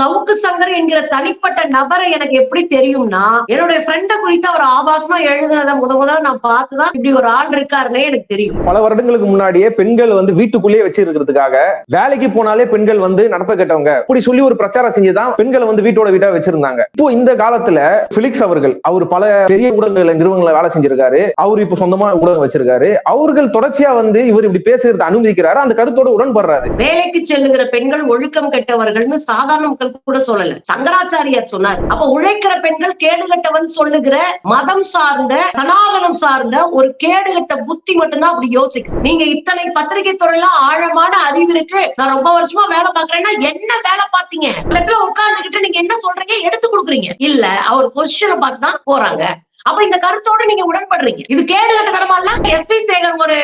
சவுக்கு சங்கர் என்கிற தனிப்பட்ட நபரை எனக்கு எப்படி தெரியும்னா, என்னுடைய ஃப்ரெண்ட குறித்து அவர் ஆபாசமா எழுதுனதை முதல்ல நான் பார்த்துதான் இப்படி ஒரு ஆள் இருக்காருன்னே எனக்கு தெரியும். பல வருடங்களுக்கு முன்னாடியே பெண்கள் வீட்டுக்குள்ளேயே வச்சிருக்கிறதுக்காக வேலைக்கு போனாலே பெண்கள் நடத்த கெட்டவங்க அப்படி சொல்லி ஒரு பிரச்சாரம் செஞ்சுதான் பெண்களை வீட்டா வச்சிருந்தாங்க. இப்போ இந்த காலத்துல பிலிக்ஸ் அவர்கள் அவர் பல பெரிய ஊடகங்கள் நிறுவனங்களை வேலை செஞ்சிருக்காரு. அவர் இப்ப சொந்தமா ஊடகம் வச்சிருக்காரு. அவர்கள் தொடர்ச்சியா இவர் இப்படி பேசுறது அனுமதிக்கிறாரு. அந்த கருத்தோட உடன்படுறாரு. வேலைக்கு செல்லுகிற பெண்கள் ஒழுக்கம் கெட்டவர்கள்னு சாதாரண மக்கள் கூட சொல்லல, சங்கராச்சாரியார் சொன்னார். அப்ப உழைக்கிற பெண்கள் கேடுகட்டவன் சொல்லுகிற மதம் சார்ந்த சனாதனம் சார்ந்த ஒரு கேடுகட்ட புத்தி மட்டும்தான் அப்படி யோசிக்கும். நீங்க இத்தனை பத்திரிகை துறையில ஆழமான அறிவு இருக்கு, நான் ரொம்ப வருஷமா வேலை பாக்குறேன்னா என்ன வேலை பார்த்தீங்க? உட்கார்ந்துகிட்டு நீங்க என்ன சொல்றீங்க எடுத்து கொடுக்குறீங்க இல்ல, அவர் பொசிஷனை பார்த்து தான் போறாங்க. அப்ப இந்த கருத்தோட நீங்க உடன்படுறீங்க. இது கேடுகட்ட தரமால எஸ்பி சேகர் ஒரு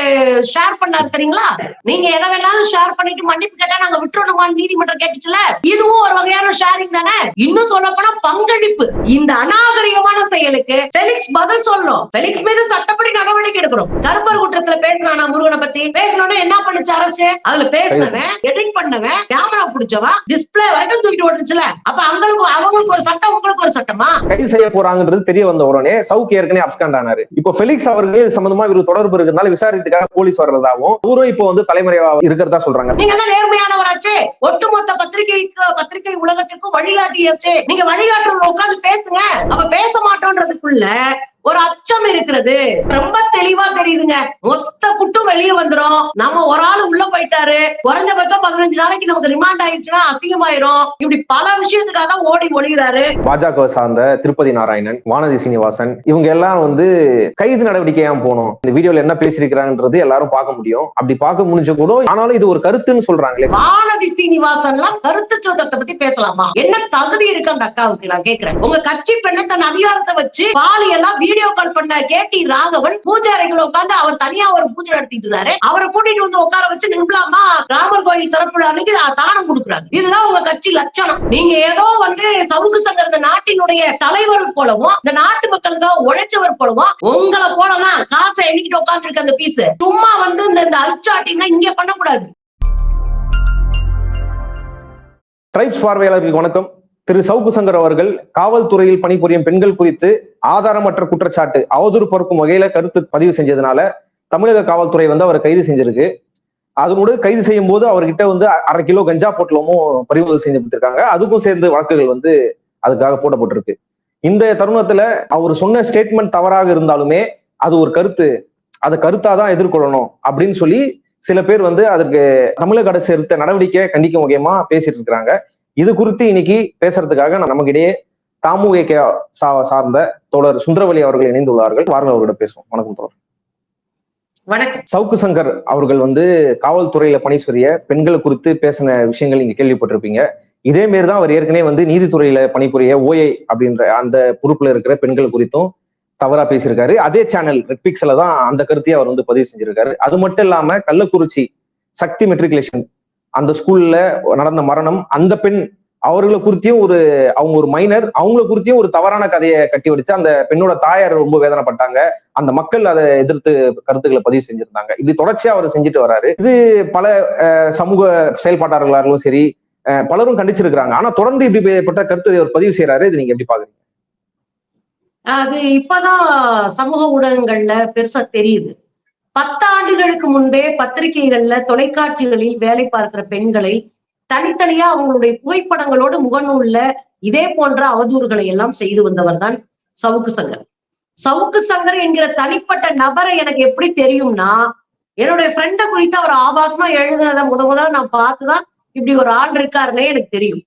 ஷேர் பண்ணாரு தெரியுங்களா? நீங்க எதை வேணாலும் ஷேர் பண்ணிட்டு மன்னிப்பு கேட்டா நாங்க விட்டுறோம் நீதிமன்றம் கேட்டுச்சுல, இதுவும் ஒரு வகையான ஷேரிங் தானே. இன்னும் சொல்ல போனா பங்களிப்பு. இந்த அநாகரிகமான செயலுக்கு பெலிக்ஸ் பதில் சொல்லணும். பெலிக்ஸ் மீது சட்டப்படி நடவடிக்கை எடுக்கணும். கருப்பர் குற்றத்துல பேசினா முருகனை பத்தி பேசணும்னு என்ன பண்ணுச்சு அரசு? அதுல பேசினவன் எடிட் பண்ணவன் கேமரா பிடிச்சவா டிஸ்பிளே வரைக்கும் தூக்கிட்டு ஓட்டுச்சுல. அப்ப அவங்களுக்கு ஒரு சட்டம் உங்களுக்கு ஒரு சட்டமா? கைது செய்ய போறாங்கன்றது தெரிய வந்த உடனே சவுக்கு ஏற்கனவே அப்ஸ்காண்ட் ஆனாரு. இப்போ பெலிக்ஸ் அவர்கள் சம்பந்தமா இவரு தொடர்பு இருக்கிறதால விசாரிக்கிறதுக்காக போலீஸ் வர்றதாவும் ஊரும் இப்போ தலைமறைவா இருக்கிறதா சொல்றாங்க. நீங்க தான் நேர்மையானவராச்சே, ஒட்டுமொத்த பத்திரிகை உலகத்திற்கும் வழிகாட்டியாச்சு. நீங்க வழிகாட்டுறவங்க உட்கார்ந்து பேசுங்க. அப்ப பேச மாட்டோன்றதுக்குள்ள ஒரு அச்சம் இருக்கிறது. ரொம்ப தெளிவா தெரியுதுங்க. மொத்த குட்டும் வெளியே வந்துரும். நம்ம ஒரு ஆள் உள்ள போயிட்டாரு, குறைஞ்சபட்சம் 15 நாளைக்கு நமக்கு ரிமாண்ட் ஆயிடுச்சுன்னா அசிங்கமாயிரும். இப்படி பல விஷயத்துக்காக தான் ஓடி ஒளிகிறாரு. பாஜக சார்ந்த திருப்பதி நாராயணன், வானதி சீனிவாசன் இவங்க எல்லாம் கைது நடவடிக்கையா போனோம். இந்த வீடியோல என்ன பேசிருக்கிறாங்கன்றது எல்லாரும் பார்க்க முடியும். அப்படி பார்க்க முடிஞ்ச கூட ஆனாலும் இது ஒரு கருத்துன்னு சொல்றாங்களே. வானதி சீனிவாசன் எல்லாம் கருத்து சுதந்திரத்தை பத்தி பேசலாமா? என்ன தகுதி இருக்கு அந்த அக்காவுக்கு? நான் கேட்கிறேன். உங்க கட்சி பெண்ணை தன் அதிகாரத்தை வச்சு பாலியெல்லாம் வீடியோ கால் பண்ண கேடி ராகவன் பூஜை அறைக்குள்ள உட்கார்ந்து அவர் தனியா ஒரு பூஜை நடத்திட்டு இருந்தாரு. அவரை கூட்டிட்டு உட்கார வச்சு நிர்மலாமா ராமர் கோயில் திறப்பு அன்னைக்கு தானம் கொடுக்குறாங்க. இதுதான் உங்க கட்சி லட்சணம். நீங்க ஏதோ சவுக்கு சங்கர் இந்த நாட்டினுடைய தலைவர் போலவும் இந்த நாட்டு மக்களுக்காக உழைச்சவர் போலவும் உங்களை போலதான் காசை எண்ணிக்கிட்டு உட்கார்ந்து இருக்க அந்த பீஸ் சும்மா இந்த அல்சாட்டின்னா இங்க பண்ணக்கூடாது. ட்ரைப்ஸ் பார்வையாளர்களுக்கு வணக்கம். திரு சவுக்கு சங்கர் அவர்கள் காவல்துறையில் பணிபுரியும் பெண்கள் குறித்து ஆதாரமற்ற குற்றச்சாட்டு அவதூறு பறக்கும் வகையில கருத்து பதிவு செஞ்சதுனால தமிழக காவல்துறை அவரை கைது செஞ்சிருக்கு. அதனோடு கைது செய்யும் போது அவர்கிட்ட 1/2 கிலோ கஞ்சா பொட்டலமும் பறிமுதல் செஞ்சுருக்காங்க. அதுக்கும் சேர்ந்து வழக்குகள் அதுக்காக போடப்பட்டிருக்கு. இந்த தருணத்துல அவர் சொன்ன ஸ்டேட்மெண்ட் தவறாக இருந்தாலுமே அது ஒரு கருத்து, அதை கருத்தாதான் எதிர்கொள்ளணும் அப்படின்னு சொல்லி சில பேர் அதுக்கு தமிழக அரசு எடுத்த நடவடிக்கை கண்டிக்கும் வகையமா பேசிட்டு இருக்கிறாங்க. இது குறித்து இன்னைக்கு பேசுறதுக்காக நமக்கிடையே தாமுக சார்ந்த தோழர் சுந்தரவலி அவர்கள் இணைந்துள்ளார்கள். வாருங்கள் அவர்களிடம் பேசுவோம். வணக்கம் தோழர். வணக்கம். சவுக்கு சங்கர் அவர்கள் காவல்துறையில பணிபுரிய பெண்கள் குறித்து பேசின விஷயங்கள் நீங்க கேள்விப்பட்டிருப்பீங்க. இதே மாரிதான் அவர் ஏற்கனவே நீதித்துறையில பணிபுரிய ஓஏ அப்படின்ற அந்த பொறுப்புல இருக்கிற பெண்கள் குறித்தும் தவறா பேசியிருக்காரு. அதே சேனல் ரெட்பிக்ஸ்ல தான் அந்த கருத்தையும் அவர் பதிவு செஞ்சிருக்காரு. அது மட்டும் இல்லாம கள்ளக்குறிச்சி சக்தி மெட்ரிகுலேஷன் அந்த ஸ்கூல்ல நடந்த மரணம், அந்த பெண் அவர்களை குறித்தியும் அவங்க ஒரு மைனர், அவங்களை குறித்தியும் ஒரு தவறான கதையை கட்டி வச்சு அந்த பெண்ணோட தாயார் ரொம்ப வேதனைப்பட்டாங்க. அந்த மக்கள் அதை எதிர்த்து கருத்துக்களை பதிவு செஞ்சிருந்தாங்க. இப்படி தொடர்ச்சியா அவர் செஞ்சுட்டு வர்றாரு. இது பல சமூக செயல்பாட்டாளர்களும் சரி பலரும் கண்டிச்சிருக்கிறாங்க. ஆனா தொடர்ந்து இப்படிப்பட்ட கருத்து அவர் பதிவு செய்யறாரு. இது நீங்க எப்படி பாக்குறீங்க? அது இப்பதான் சமூக ஊடகங்கள்ல பெருசா தெரியுது. 10 ஆண்டுகளுக்கு முன்பே பத்திரிகைகள்ல தொலைக்காட்சிகளில் வேலை பார்க்கிற பெண்களை தனித்தனியா அவங்களுடைய புகைப்படங்களோடு முகநூல்ல இதே போன்ற அவதூறுகளை எல்லாம் செய்து வந்தவர் தான் சவுக்கு சங்கர். சவுக்கு சங்கர் என்கிற தனிப்பட்ட நபரை எனக்கு எப்படி தெரியும்னா, என்னுடைய ஃப்ரெண்ட குறித்து அவர் ஆபாசமா எழுதுனதை முதல்ல நான் பார்த்துதான் இப்படி ஒரு ஆள் இருக்காருன்னே எனக்கு தெரியும்.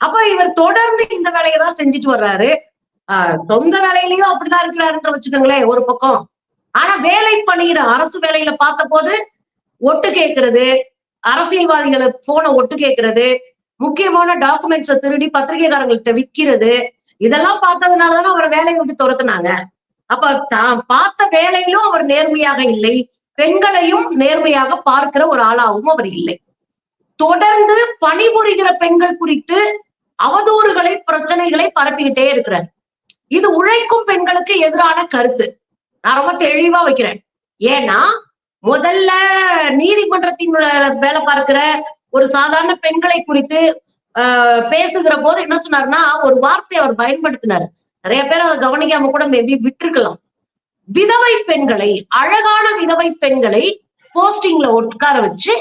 அப்ப இவர் தொடர்ந்து இந்த வேலையை தான் செஞ்சுட்டு வர்றாரு. சொந்த வேலையிலயும் அப்படிதான் இருக்கிறாருன்ற வச்சுக்கோங்களேன் ஒரு பக்கம். ஆனா வேலை பணியிட அரசு வேலையில பார்த்த போது ஒட்டு கேட்கறது, அரசியல்வாதிகளை போன ஒட்டு கேட்கறது, முக்கியமான டாக்குமெண்ட்ஸை திருடி பத்திரிகைக்காரங்கள்ட்ட விற்கிறது, இதெல்லாம் பார்த்ததுனாலதான் அவரை வேலையை விட்டு துரத்துனாங்க. அப்ப தான் பார்த்த வேலையிலும் அவர் நேர்மையாக இல்லை, பெண்களையும் நேர்மையாக பார்க்கிற ஒரு ஆளாகவும் அவர் இல்லை. தொடர்ந்து பணிபுரிகிற பெண்கள் குறித்து அவதூறுகளை பிரச்சனைகளை பரப்பிக்கிட்டே இருக்கிறார். இது உழைக்கும் பெண்களுக்கு எதிரான கருத்து. நான் ரொம்ப தெளிவா வைக்கிறேன். ஏன்னா முதல்ல நீதிமன்றத்தின் வேலை பார்க்கிற ஒரு சாதாரண பெண்களை குறித்து பேசுகிற போது என்ன சொன்னாருன்னா, ஒரு வார்த்தை அவர் பயன்படுத்தினார். நிறைய பேர் அதை கவனிக்காம கூட மேபி விட்டுருக்கலாம். விதவை பெண்களை, அழகான விதவை பெண்களை போஸ்டிங்ல உட்கார வச்சு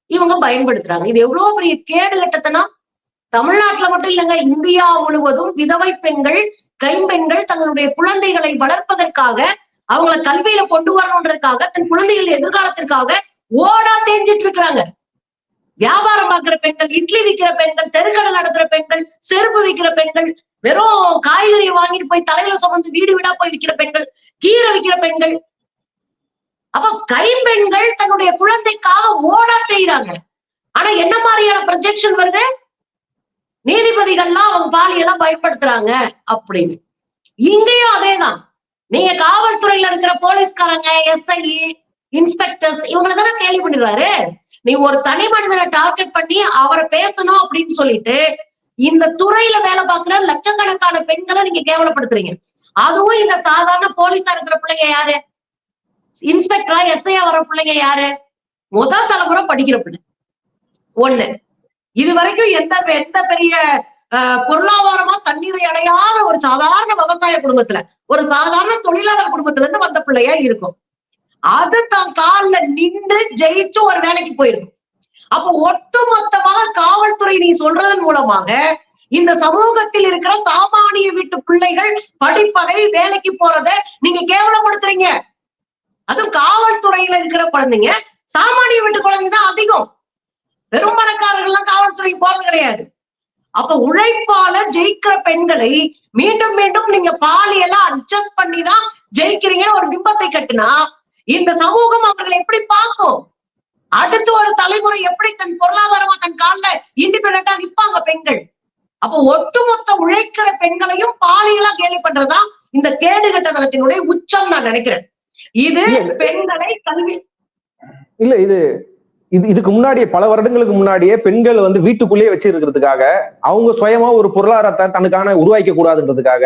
இவங்க பயன்படுத்துறாங்க. இது எவ்வளவு பெரிய கேடு கட்டத்தனம். தமிழ்நாட்டுல மட்டும் இல்லைங்க, இந்தியா முழுவதும் விதவை பெண்கள், கைம்பெண்கள் தங்களுடைய குழந்தைகளை வளர்ப்பதற்காக, அவங்களை கல்வியில கொண்டு வரணுன்றதுக்காக, தன் குழந்தைகள் எதிர்காலத்திற்காக ஓடா தேஞ்சிட்டு இருக்கிறாங்க. வியாபாரம் பார்க்கிற பெண்கள், இட்லி விற்கிற பெண்கள், தெருக்கடை நடத்துற பெண்கள், செருப்பு விற்கிற பெண்கள், வெறும் காய்கறி வாங்கிட்டு போய் தலையில சுமந்து வீடு வீடா போய் விற்கிற பெண்கள், கீரை விற்கிற பெண்கள். அப்ப கைம்பெண்கள் தன்னுடைய குழந்தைக்காக ஓடா செய்யறாங்க. ஆனா என்ன மாதிரியான ப்ரொஜெக்ஷன் வருது? நீதிபதிகள்லாம் அவங்க பாலியெல்லாம் பயன்படுத்துறாங்க அப்படின்னு. இங்கேயும் அதேதான். நீங்க காவல்துறையில இருக்கிற போலீஸ்காரங்க, எஸ்ஐ, இன்ஸ்பெக்டர்ஸ் இவங்களை தானே கேள்வி பண்ணிடுவாரு. நீ ஒரு தனி மனிதனை டார்கெட் பண்ணி அவரை பேசணும் அப்படின்னு சொல்லிட்டு இந்த துறையில வேலை பார்க்கிற லட்சக்கணக்கான பெண்களை நீங்க கேவலப்படுத்துறீங்க. அதுவும் இந்த சாதாரண போலீஸா இருக்கிற பிள்ளைங்க யாரு? இன்ஸ்பெக்டரா, எஸ்ஐயா வர பிள்ளைங்க யாரு? முதல் தலைமுறை படிக்கிற பிள்ளை. ஒண்ணு, இது வரைக்கும் எந்த பெரிய பொருளாதாரமா தண்ணீரை அடையாத ஒரு சாதாரண விவசாய குடும்பத்துல, ஒரு சாதாரண தொழிலாளர் குடும்பத்துல இருந்து வந்த பிள்ளையா இருக்கும். அது தான் காலில் நின்று ஜெயிச்சு ஒரு வேலைக்கு போயிருக்கும். அப்ப ஒட்டுமொத்தமாக காவல்துறை நீ சொல்றதன் மூலமாக இந்த சமூகத்தில் இருக்கிற சாமானிய வீட்டு பிள்ளைகள் படிப்பதை, வேலைக்கு போறதை நீங்க கேவலப்படுத்துறீங்க. அதுவும் காவல்துறையில இருக்கிற குழந்தைங்க, சாமானிய வீட்டு குழந்தைங்க தான் அதிகம். பெரும் பணக்காரர்கள் எல்லாம் காவல்துறைக்கு போறது கிடையாது. அப்ப உழைப்பால ஜெயிக்கிற பெண்களை மீண்டும் மீண்டும் நீங்க பாலியெல்லாம் அட்ஜஸ்ட் பண்ணி தான் ஜெயிக்கிறீங்கன்னு ஒரு பிம்பத்தை கட்டுனா இந்த சமூகம் அவர்களை எப்படி பார்க்கும்? அடுத்து ஒரு தலைமுறை எப்படி தன் பொருளாதாரமா தன் கால்ல இண்டிபெண்டா நிற்பாங்க பெண்கள்? அப்ப ஒட்டுமொத்த உழைக்கிற பெண்களையும் பாலியலா கேலி பண்றதா இந்த கேடு கட்டதனத்தினுடைய உச்சம் நான் நினைக்கிறேன். இது பெண்களை கல்வி இல்ல இதுக்கு முன்னாடியே பல வருடங்களுக்கு முன்னாடியே பெண்கள் வந்து வீட்டுக்குள்ளேயே வச்சிருக்கிறதுக்காக, அவங்க சுயமா ஒரு பொருளாதாரத்தை தனக்கான உருவாக்க கூடாதுன்றதுக்காக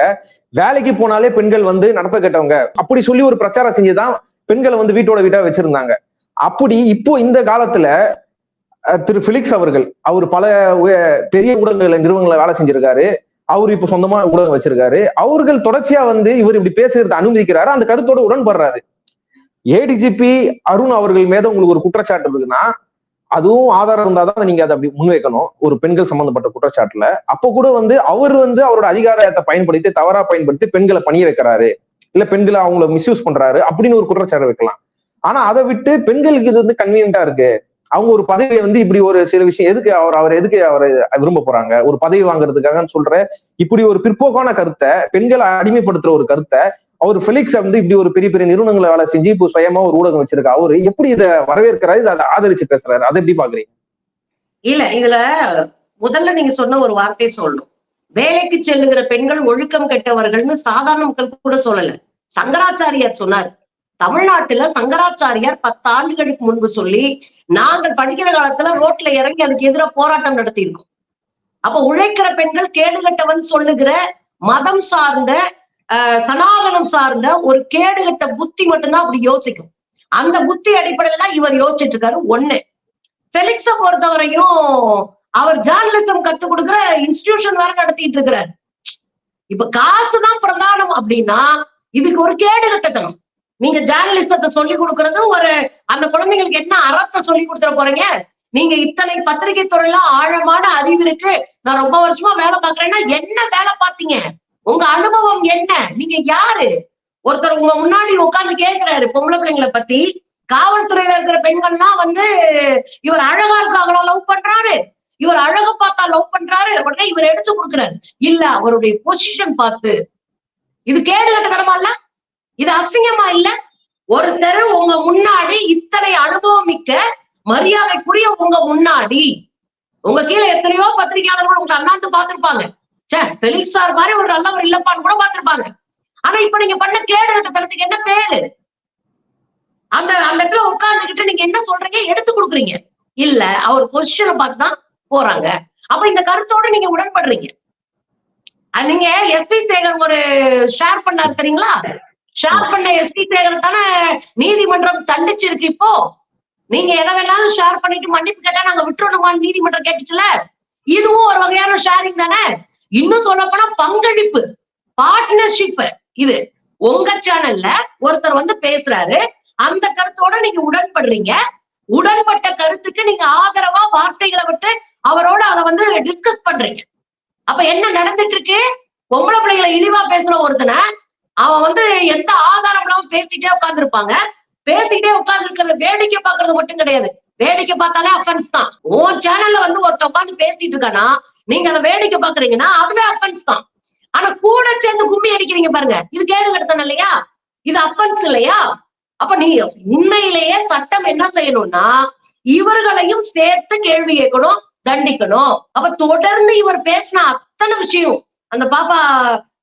வேலைக்கு போனாலே பெண்கள் வந்து நடத்த கெட்டவங்க அப்படி சொல்லி ஒரு பிரச்சாரம் செஞ்சுதான் பெண்களை வந்து வீட்டா வச்சிருந்தாங்க. அப்படி இப்போ இந்த காலத்துல திரு பிலிக்ஸ் அவர்கள், அவர் பல பெரிய நிறுவனங்களை வேலை செஞ்சிருக்காரு. அவர் இப்ப சொந்தமா ஊடகம் வச்சிருக்காரு. அவர்கள் தொடர்ச்சியா வந்து இவர் இப்படி பேசுறது அனுமதிக்கிறாரு, அந்த கருத்தோட உடன்படுறாரு. ஏடிஜிபி அருண் அவர்கள் மீது உங்களுக்கு ஒரு குற்றச்சாட்டு இருக்குன்னா அதுவும் ஆதாரம் இருந்தாதான் நீங்க அதை அப்படி முன்வைக்கணும். ஒரு பெண்கள் சம்பந்தப்பட்ட குற்றச்சாட்டுல அப்ப கூட வந்து அவர் வந்து அவரோட அதிகாரத்தை பயன்படுத்தி, தவறா பயன்படுத்தி பெண்களை பணிய வைக்கிறாரு, இல்ல பெண்களை அவங்கள மிஸ்யூஸ் பண்றாரு அப்படின்னு ஒரு குற்றச்சாட்டு வைக்கலாம். ஆனா அதை விட்டு பெண்களுக்கு இது வந்து கன்வீனியன்டா இருக்கு, அவங்க ஒரு பதவியை வந்து இப்படி ஒரு சில விஷயம் எதுக்கு அவர் எதுக்கு அவரை விரும்ப போறாங்க, ஒரு பதவி வாங்குறதுக்காக சொல்ற இப்படி ஒரு பிற்போக்கான கருத்தை, பெண்களை அடிமைப்படுத்துற ஒரு கருத்தை அவர் பிலிக்ஸ் வந்து இப்படி ஒரு பெரிய பெரிய நிறுவனங்களை வேலை செஞ்சு இப்போ சுயமா ஒரு ஊடகம் வச்சிருக்கா, அவரு எப்படி இதை வரவேற்கிறாரு, அதை ஆதரிச்சு பேசுறாரு, அதை எப்படி பாக்குறீங்க? இல்ல, இதுல முதல்ல நீங்க சொன்ன ஒரு வார்த்தையை சொல்லணும். வேலைக்கு செல்லுகிற பெண்கள் ஒழுக்கம் கெட்டவர்கள்னு சாதாரண மக்கள் கூட சொல்லல. சங்கராச்சாரியார் சொன்னார். தமிழ்நாட்டுல சங்கராச்சாரியார் 10 ஆண்டுகளுக்கு முன்பு சொல்லி நாங்கள் படிக்கிற காலத்துல ரோட்ல இறங்கி அதுக்கு எதிராக போராட்டம் நடத்தி இருக்கோம். அப்ப உழைக்கிற பெண்கள் கேடுகட்டவன் சொல்லுகிற மதம் சார்ந்த சனாதனம் சார்ந்த ஒரு கேடுகட்ட புத்தி மட்டும்தான் அப்படி யோசிக்கும். அந்த புத்தி அடிப்படையில தான் இவர் யோசிச்சுட்டு இருக்காரு. ஒண்ணு, பெலிக்ஸ பொறுத்தவரையும் அவர் ஜேர்னலிசம் கத்துக் கொடுக்குற இன்ஸ்டிடியூஷன் வேற நடத்திட்டு இருக்கிறார். இப்ப காசுதான் பிரதானம் அப்படின்னா இதுக்கு ஒரு கேடுகட்டத்தனம். நீங்க ஜேர்னலிசத்தை சொல்லி கொடுக்கறது ஒரு அந்த குழந்தைங்களுக்கு என்ன அறத்தை சொல்லி கொடுத்துட போறீங்க? நீங்க இத்தனை பத்திரிகை துறையில ஆழமான அறிவு இருக்கு, நான் ரொம்ப வருஷமா வேலை பார்க்கறேன்னா என்ன வேலை பார்த்தீங்க? உங்க அனுபவம் என்ன? நீங்க யாரு? ஒருத்தர் உங்க முன்னாடி உட்கார்ந்து கேட்கிறாரு பொம்பளை பிள்ளைங்களை பத்தி, காவல்துறையில இருக்கிற பெண்கள்லாம் வந்து இவர் அழகா இருக்காங்களா லவ் பண்றாரு, இவர் அழக பார்த்தா லவ் பண்றாரு, உடனே இவர் எடுத்து கொடுக்குறாரு. இல்ல, அவருடைய பொசிஷன் பார்த்து. இது கேடுகட்டத்தனமா இல்ல? இது அசிங்கமா இல்ல? ஒருத்தர் உங்க முன்னாடி இத்தனை அனுபவம் மிக்க மரியாதைக்குரிய உங்க முன்னாடி, உங்க கீழே எத்தனையோ பத்திரிகையாளர்கள் உங்க அண்ணாந்து பார்த்திருப்பாங்க, பெலிக்ஸ் சார் மாதிரி ஒரு நல்லவர் இல்லப்பான்னு கூட பார்த்திருப்பாங்க. ஆனா இப்ப நீங்க பண்ண கேடுகட்டத்தனத்துக்கு என்ன பேரு? அந்த இடத்துல உட்கார்ந்துகிட்டு நீங்க என்ன சொல்றீங்க? எடுத்து கொடுக்குறீங்க. இல்ல, அவர் பொசிஷனை பார்த்துதான் போறாங்க. அப்ப இந்த கருத்தோட நீங்க உடன்படுறீங்க. நீங்க எஸ்பி சேகர் ஒரு ஷேர் பண்ணாரு தெரியுங்களா? ஷேர் பண்ண எஸ்பி சேகர் தானே நீதிமன்றம் தண்டிச்சிருக்கு. இப்போ நீங்க எதை வேணாலும் ஷேர் பண்ணிட்டு மன்னிப்பு கேட்டா நாங்க விட்டுறணுமான்னு நீதிமன்றம் கேட்டுச்சுல. இதுவும் ஒரு வகையான ஷேரிங் தானே. இன்னும் சொல்ல போனா பங்களிப்பு, பார்ட்னர்ஷிப். இது உங்க சேனல்ல ஒருத்தர் வந்து பேசுறாரு, அந்த கருத்தோட நீங்க உடன்படுறீங்க, உடன்பட்ட கருத்துக்கு நீங்க ஆதரவா வார்த்தைகளை விட்டு அவரோட அதை வந்து டிஸ்கஸ் பண்றீங்க. அப்ப என்ன நடந்துட்டு இருக்கு? பொம்பளை பிள்ளைகளை இழிவா பேசுற ஒருத்தனை அவன் வந்து எந்த ஆதாரம் இல்லாம பேசிட்டே உட்கார்ந்துருப்பாங்க. பேசிட்டே உட்கார்ந்து இருக்கிறது வேடிக்கை பாக்குறது மட்டும் கிடையாது, வேடிக்கை பார்த்தாலே அஃபென்ஸ் தான். உன் சேனல்ல வந்து ஒருத்த உட்காந்து பேசிட்டு இருக்கானா, நீங்க அதை வேடிக்கை பாக்குறீங்கன்னா அதுவே அஃபென்ஸ் தான். ஆனா கூட சேர்ந்து கும்மி அடிக்கிறீங்க பாருங்க, இது கேடு கெடுத்தன இல்லையா? இது அஃபென்ஸ் இல்லையா? அப்ப நீ உண்மையிலேயே சட்டம் என்ன செய்யணும்னா இவர்களையும் சேர்த்து கேள்வி கேட்கணும், தண்டிக்கணும். அப்ப தொடர்ந்து இவர் பேசின அத்தனை விஷயம், அந்த பாப்பா